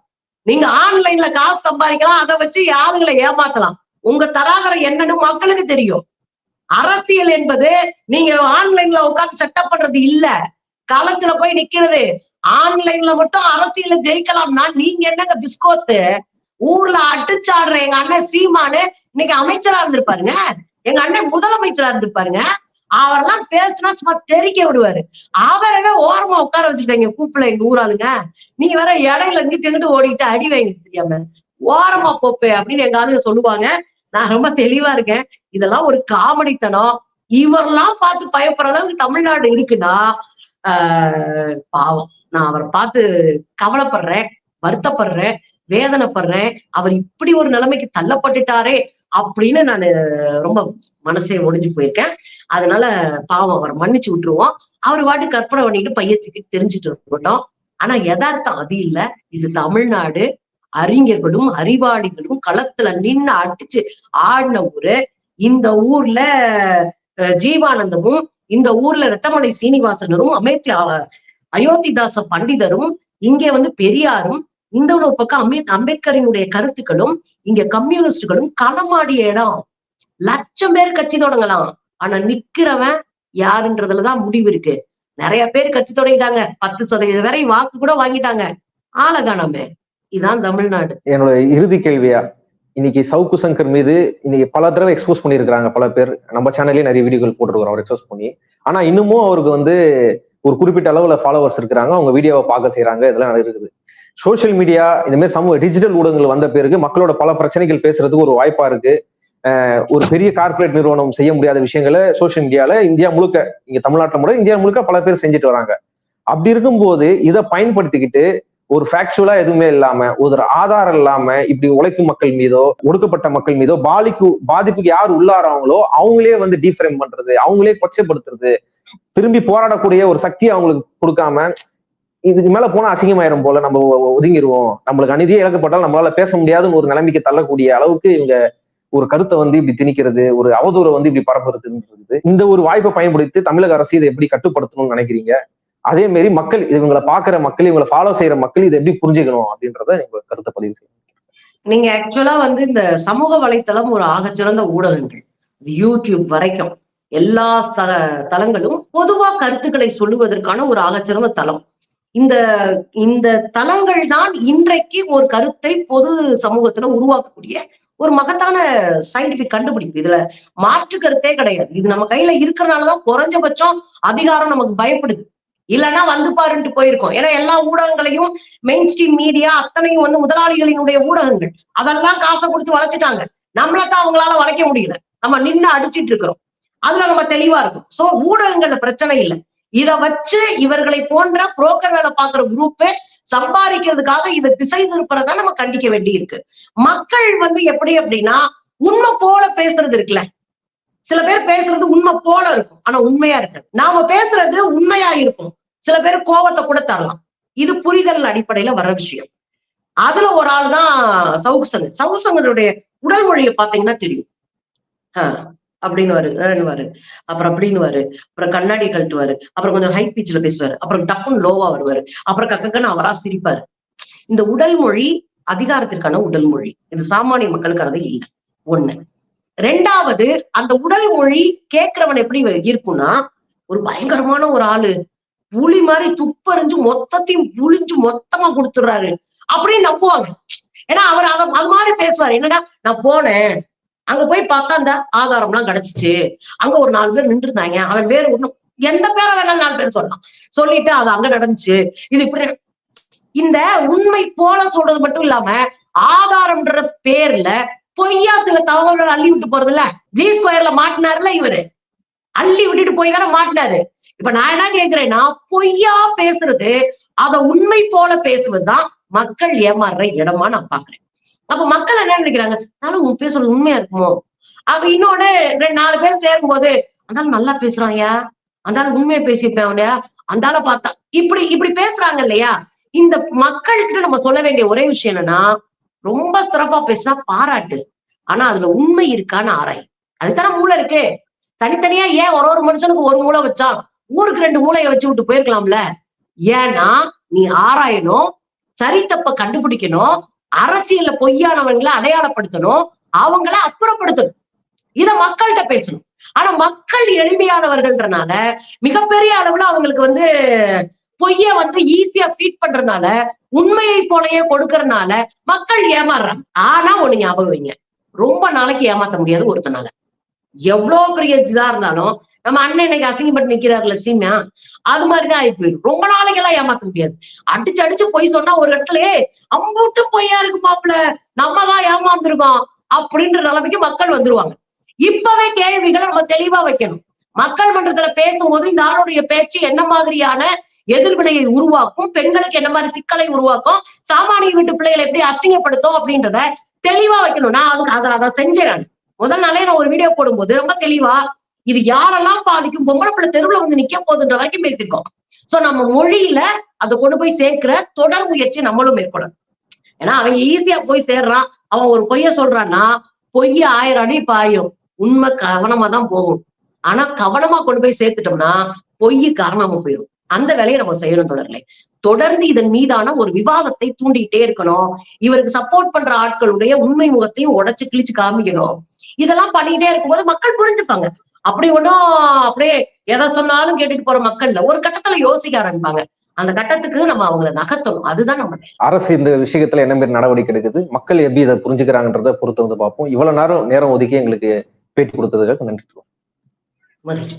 நீங்க ஆன்லைன்ல காசு சம்பாதிக்கலாம், அதை வச்சு யாருங்களை ஏமாத்தலாம். உங்க தராதரம் என்னன்னு மக்களுக்கு தெரியும். அரசியல் என்பது நீங்க ஆன்லைன்ல உட்காந்து செட்டப் பண்றது இல்ல, களத்துல போய் நிக்கிறது. ஆன்லைன்ல மட்டும் அரசியல ஜெயிக்கலாம்னா நீங்க என்னங்க பிஸ்கோத்து? ஊர்ல அடிச்சாடுற எங்க அண்ணன் சீமானு இன்னைக்கு அமைச்சரா இருந்திருப்பாருங்க, எங்க அண்ணன் முதலமைச்சரா இருந்திருப்பாருங்க. அவரெல்லாம் பேசுனா சும்மா தெரிக்க விடுவாரு. அவரவே ஓரமா உட்கார வச்சுட்டாங்க கூப்பிடல எங்க ஊராளுங்க. நீ வேற இடையில இங்கிட்டு ஓடிட்டு அடி வாங்கி தெரியாம ஓரமா போப்பே அப்படின்னு எங்க ஆளுங்க சொல்லுவாங்க. நான் ரொம்ப தெளிவா இருக்கேன். இதெல்லாம் ஒரு காமெடித்தனம். இவரெல்லாம் பார்த்து பயப்படுற அளவுக்கு தமிழ்நாடு இருக்குன்னா பாவம். நான் அவரை பார்த்து கவலைப்படுறேன், வருத்தப்படுறேன், வேதனைப்படுறேன். அவர் இப்படி ஒரு நிலைமைக்கு தள்ளப்பட்டுட்டாரே அப்படின்னு நான் ரொம்ப மனசே ஒடிஞ்சு போயிருக்கேன். அதனால பாவம் அவரை மன்னிச்சு விட்டுருவோம். அவர் வாட்டு கற்பனை பண்ணிட்டு பையத்துக்கு தெரிஞ்சுட்டு இருக்கட்டும். ஆனா யதார்த்தம் அது இல்ல. இது தமிழ்நாடு. அறிஞர்களும் அறிவாளிகளும் களத்துல நின்னு அடிச்சு ஆடின ஊரு. இந்த ஊர்ல ஜீவானந்தமும், இந்த ஊர்ல ரெட்டமலை சீனிவாசனரும், அயோத்திதாச பண்டிதரும், இங்கே பெரியாரும், இந்த ஒரு பக்கம் அம்பேத்கரினுடைய கருத்துக்களும், இங்க கம்யூனிஸ்டுகளும் களமாடிய இடம். லட்சம் பேர் கட்சி தொடங்கலாம், ஆனா நிக்கிறவன் யாருன்றதுலதான் முடிவு இருக்கு. நிறைய பேர் கட்சி தொடங்கிட்டாங்க, 10% வரை வாக்கு கூட வாங்கிட்டாங்க, ஆள காணாம. இதான் தமிழ்நாடு. என்னோட இறுதி கேள்வியா, இன்னைக்கு சவுக்கு சங்கர் மீது இன்னைக்கு பல தடவை எக்ஸ்போஸ் பண்ணியிருக்கிறாங்க பல பேர். நம்ம சேனல்லேயே நிறைய வீடியோக்கள் போட்டுருக்கிறோம் அவர் எக்ஸ்போஸ் பண்ணி. ஆனா இன்னமும் அவருக்கு ஒரு குறிப்பிட்ட அளவுல ஃபாலோவர்ஸ் இருக்கிறாங்க, அவங்க வீடியோவை பார்க்க செய்யறாங்க, இதெல்லாம் இருக்குது. சோசியல் மீடியா இந்த மாதிரி சமூக டிஜிட்டல் ஊடகங்கள் வந்த பிறகு மக்களோட பல பிரச்சனைகள் பேசுறதுக்கு ஒரு வாய்ப்பா இருக்கு. ஒரு பெரிய கார்பரேட் நிறுவனம் செய்ய முடியாத விஷயங்களை சோசியல் மீடியால இந்தியா முழுக்க, இங்க தமிழ்நாட்டில் முறை இந்தியா முழுக்க பல பேர் செஞ்சுட்டு வராங்க. அப்படி இருக்கும்போது இதை பயன்படுத்திக்கிட்டு ஒரு ஃபேக்சுவலா எதுவுமே இல்லாம, ஒரு ஆதாரம் இல்லாம இப்படி உழைக்கும் மக்கள் மீதோ ஒடுக்கப்பட்ட மக்கள் மீதோ பாதிப்புக்கு யார் உள்ளாராங்களோ அவங்களே டீஃப்ரேம் பண்றது, அவங்களே கொச்சைப்படுத்துறது, திரும்பி போராடக்கூடிய ஒரு சக்தியை அவங்களுக்கு கொடுக்காம, இதுக்கு மேல போனா அசிங்கமாயிரும் போல, நம்ம ஒதுங்கிடுவோம், நம்மளுக்கு அநீதியே இழக்கப்பட்டாலும் நம்மளால பேச முடியாதுன்னு ஒரு நிலைமைக்கு தள்ளக்கூடிய அளவுக்கு இவங்க ஒரு கருத்தை இப்படி திணிக்கிறது, ஒரு அவதூறை இப்படி பரப்புறதுன்றது. இந்த ஒரு வாய்ப்பை பயன்படுத்தி தமிழக அரசு இதை எப்படி கட்டுப்படுத்தணும்னு நினைக்கிறீங்க? அதே மாதிரி மக்கள், இவங்களை பாக்குற மக்கள், இவங்களை ஃபாலோ செய்யற மக்கள் இதை எப்படி புரிஞ்சுக்கணும் அப்படின்றத நீங்க கருத்தை பதிவு செய்யணும். நீங்க ஆக்சுவலா இந்த சமூக வலைத்தளம் ஒரு ஆகச்சிறந்த ஊடகங்கள், யூடியூப் வரைக்கும் எல்லா தளங்களும் பொதுவா கருத்துக்களை சொல்லுவதற்கான ஒரு ஆகச்சிறந்த தளம். இந்த தளங்கள் தான் இன்றைக்கு ஒரு கருத்தை பொது சமூகத்துல உருவாக்கக்கூடிய ஒரு மகத்தான சயின்டிபிக் கண்டுபிடிப்பு. இதுல மாற்று கருத்தே கிடையாது. இது நம்ம கையில இருக்கிறதுனாலதான் குறைஞ்சபட்சம் அதிகாரம் நமக்கு பயப்படுது. இல்லைன்னா பாருன்ட்டு போயிருக்கோம். ஏன்னா எல்லா ஊடகங்களையும் மெயின் ஸ்ட்ரீம் மீடியா அத்தனையும் முதலாளிகளினுடைய ஊடகங்கள், அதெல்லாம் காசை கொடுத்து வளைச்சிட்டாங்க. நம்மளத்தான் அவங்களால வளைக்க முடியல, நம்ம நின்று அடிச்சிட்டு இருக்கிறோம். அதுல நம்ம தெளிவா இருக்கும். சோ ஊடகங்கள்ல பிரச்சனை இல்லை. இத வச்சு இவர்களை போன்ற புரோக்கர் வேலை பார்க்கிற குரூப்பே சம்பாதிக்கிறதுக்காக இதை திசை திருப்புறதா நம்ம கண்டிக்க வேண்டி இருக்கு. மக்கள் எப்படி அப்படின்னா, உண்மை போல பேசுறது இருக்குல்ல, சில பேர் பேசுறது உண்மை போல இருக்கும், ஆனா உண்மையா இருக்காது. நாம பேசுறது உண்மையா இருக்கும், சில பேர் கோபத்தை கூட தரலாம். இது புரிதல் அடிப்படையில வர விஷயம். அதுல ஒரு ஆள் தான் சவுக்கு சங்கர். சவுக்கு சங்கருடைய உடல் மொழியை பாத்தீங்கன்னா தெரியும். அப்படின்னு வருவாரு, அப்புறம் அப்படின்னு அப்புறம் கண்ணாடி கழட்டுவாரு, அப்புறம் கொஞ்சம் ஹை பீச்ல பேசுவாரு, அப்புறம் டப்புன்னு லோவா வருவாரு, அப்புறம் கக்கன்னு அவரா சிரிப்பாரு. இந்த உடல் மொழி அதிகாரத்திற்கான உடல் மொழி, இது சாமானிய மக்களுக்கானது இல்லை. ஒண்ணு. ரெண்டாவது, அந்த உடல் மொழி கேட்கிறவன் எப்படி இருக்கும்னா, ஒரு பயங்கரமான ஒரு ஆளு புலி மாதிரி துப்பறிஞ்சு மொத்தத்தையும் புளிஞ்சு மொத்தமா கொடுத்துடுறாரு அப்படின்னு நம்புவாங்க. ஏன்னா அவர் அது மாதிரி பேசுவாரு. என்னன்னா, நான் போனேன், அங்க போய் பார்த்தா அந்த ஆதாரம் எல்லாம் கிடைச்சிச்சு, அங்க ஒரு 4 பேர் நின்று இருந்தாங்க, அவன் வேற ஒண்ணும் எந்த பேரை வேணாலும் 4 பேர் சொல்லலாம். சொல்லிட்டு அது அங்க நடந்துச்சு, இது இப்படி. இந்த உண்மை போல சொல்றது மட்டும் இல்லாம ஆதாரம்ன்ற பேர்ல பொய்யா சில தகவல்கள் அள்ளி விட்டு போறதுல. ஜி ஸ்கொயர்ல மாட்டினாருல இவரு, அள்ளி விட்டுட்டு போய் தானே மாட்டினாரு. இப்ப நான் என்ன கேட்கிறேன்னா, பொய்யா பேசுறது, அத உண்மை போல பேசுவதுதான் மக்கள் ஏமாறுற இடமா நான் பாக்குறேன். அப்ப மக்கள் என்ன நினைக்கிறாங்க, அதனால உன் பேசுறது உண்மையா இருக்குமோ. அப்ப இன்னொன்னு 4 பேர் சேரும் போது, அந்தாலும் நல்லா பேசுறான்யா, அந்தாலும் உண்மையை பேசியிருப்பேன் அவனையா, அந்தால பார்த்தா இப்படி இப்படி பேசுறாங்க இல்லையா. இந்த மக்கள்கிட்ட நம்ம சொல்ல வேண்டிய ஒரே விஷயம் என்னன்னா, ரொம்ப சிறப்பா பேசினா பாராட்டு, ஆனா அதுல உண்மை இருக்கான்னு ஆராய். அதுதானே மூளை இருக்கு. தனித்தனியா ஏன் ஒரு மனுஷனுக்கு ஒரு மூளை வச்சான், ஊருக்கு 2 மூளையை வச்சு விட்டு போயிருக்கலாம்ல. ஏன்னா நீ ஆராயணும், சரி தப்ப கண்டுபிடிக்கணும், அரசியல்ல பொய்யானவங்களை அடையாளப்படுத்தணும், அவங்கள அப்புறப்படுத்தணும். இத மக்கள்கிட்ட பேசணும். ஆனா மக்கள் எளிமையானவர்கள்ன்றனால மிகப்பெரிய அளவுல அவங்களுக்கு பொய்ய ஈஸியா ஃபீட் பண்றதுனால, உண்மையை போலயே கொடுக்கறதுனால மக்கள் ஏமாறுறாங்க. ஆனா ஒண்ணு ஞாபகம் வைங்க, ரொம்ப நாளைக்கு ஏமாத்த முடியாது ஒருத்தனால. எவ்வளவு பெரிய இதா இருந்தாலும், நம்ம அண்ணன் இன்னைக்கு அசிங்கப்பட்டு நிக்கிறாருல சீமா, அது மாதிரிதான் ஆகி போயிடும். ரொம்ப நாளைக்கு எல்லாம் ஏமாத்த முடியாது. அடிச்சு அடிச்சு பொய் சொன்னா ஒரு இடத்துல அம்புட்டு பொய்யா இருக்கு மாப்பிள்ள, நம்ம தான் ஏமாந்துருக்கோம் அப்படின்ற நிலைமைக்கு மக்கள் வந்துருவாங்க. இப்பவே கேள்விகளை நம்ம தெளிவா வைக்கணும். மக்கள் மன்றத்துல பேசும்போது இந்த ஆளுடைய பேச்சு என்ன மாதிரியான எதிர்வினையை உருவாக்கும், பெண்களுக்கு என்ன மாதிரி சிக்கலை உருவாக்கும், சாமானிய வீட்டு பிள்ளைகளை எப்படி அசிங்கப்படுத்தும் அப்படின்றத தெளிவா வைக்கணும். நான் அதுக்கு அதை செஞ்சேன். முதல் நாளே நான் ஒரு வீடியோ போடும்போது ரொம்ப தெளிவா இது யாரெல்லாம் பாதிக்கும், பொம்பளை பிள்ளை தெருவுல நிக்க போகுதுன்ற வரைக்கும் பேசிருக்கோம். சோ நம்ம மொழியில அதை கொண்டு போய் சேர்க்கிற தொடர் முயற்சி நம்மளும் மேற்கொள்ளணும். ஏன்னா அவங்க ஈஸியா போய் சேர்றான், அவன் ஒரு பொய்ய சொல்றான்னா பொய்ய 1000 அடி பாயும், உண்மை கவனமா தான் போகும். ஆனா கவனமா கொண்டு போய் சேர்த்துட்டோம்னா பொய் காரணமா போயிடும். அந்த வேலையை நம்ம செய்யணும் தொடர்ல. தொடர்ந்து இதன் மீதான ஒரு விவாதத்தை தூண்டிக்கிட்டே இருக்கணும். இவருக்கு சப்போர்ட் பண்ற ஆட்களுடைய உண்மை முகத்தையும் உடைச்சு கிழிச்சு காமிக்கணும். இதெல்லாம் பண்ணிக்கிட்டே இருக்கும்போது மக்கள் புரிஞ்சுப்பாங்க. அப்படி ஒன்னும் அப்படியே எதை சொன்னாலும் கேட்டுட்டு போற மக்கள்ல ஒரு கட்டத்துல யோசிக்க ஆரம்பிப்பாங்க. அந்த கட்டத்துக்கு நம்ம அவங்களை நகர்த்தணும். அதுதான் நம்ம அரசு இந்த விஷயத்துல என்ன மாதிரி நடவடிக்கை எடுக்குது, மக்கள் எப்படி இதை புரிஞ்சுக்கிறாங்கன்றத பொறுத்து பார்ப்போம். இவ்வளவு நேரம் ஒதுக்கி எங்களுக்கு பேட்டி கொடுத்ததுக்கு நன்றி. மகிழ்ச்சி.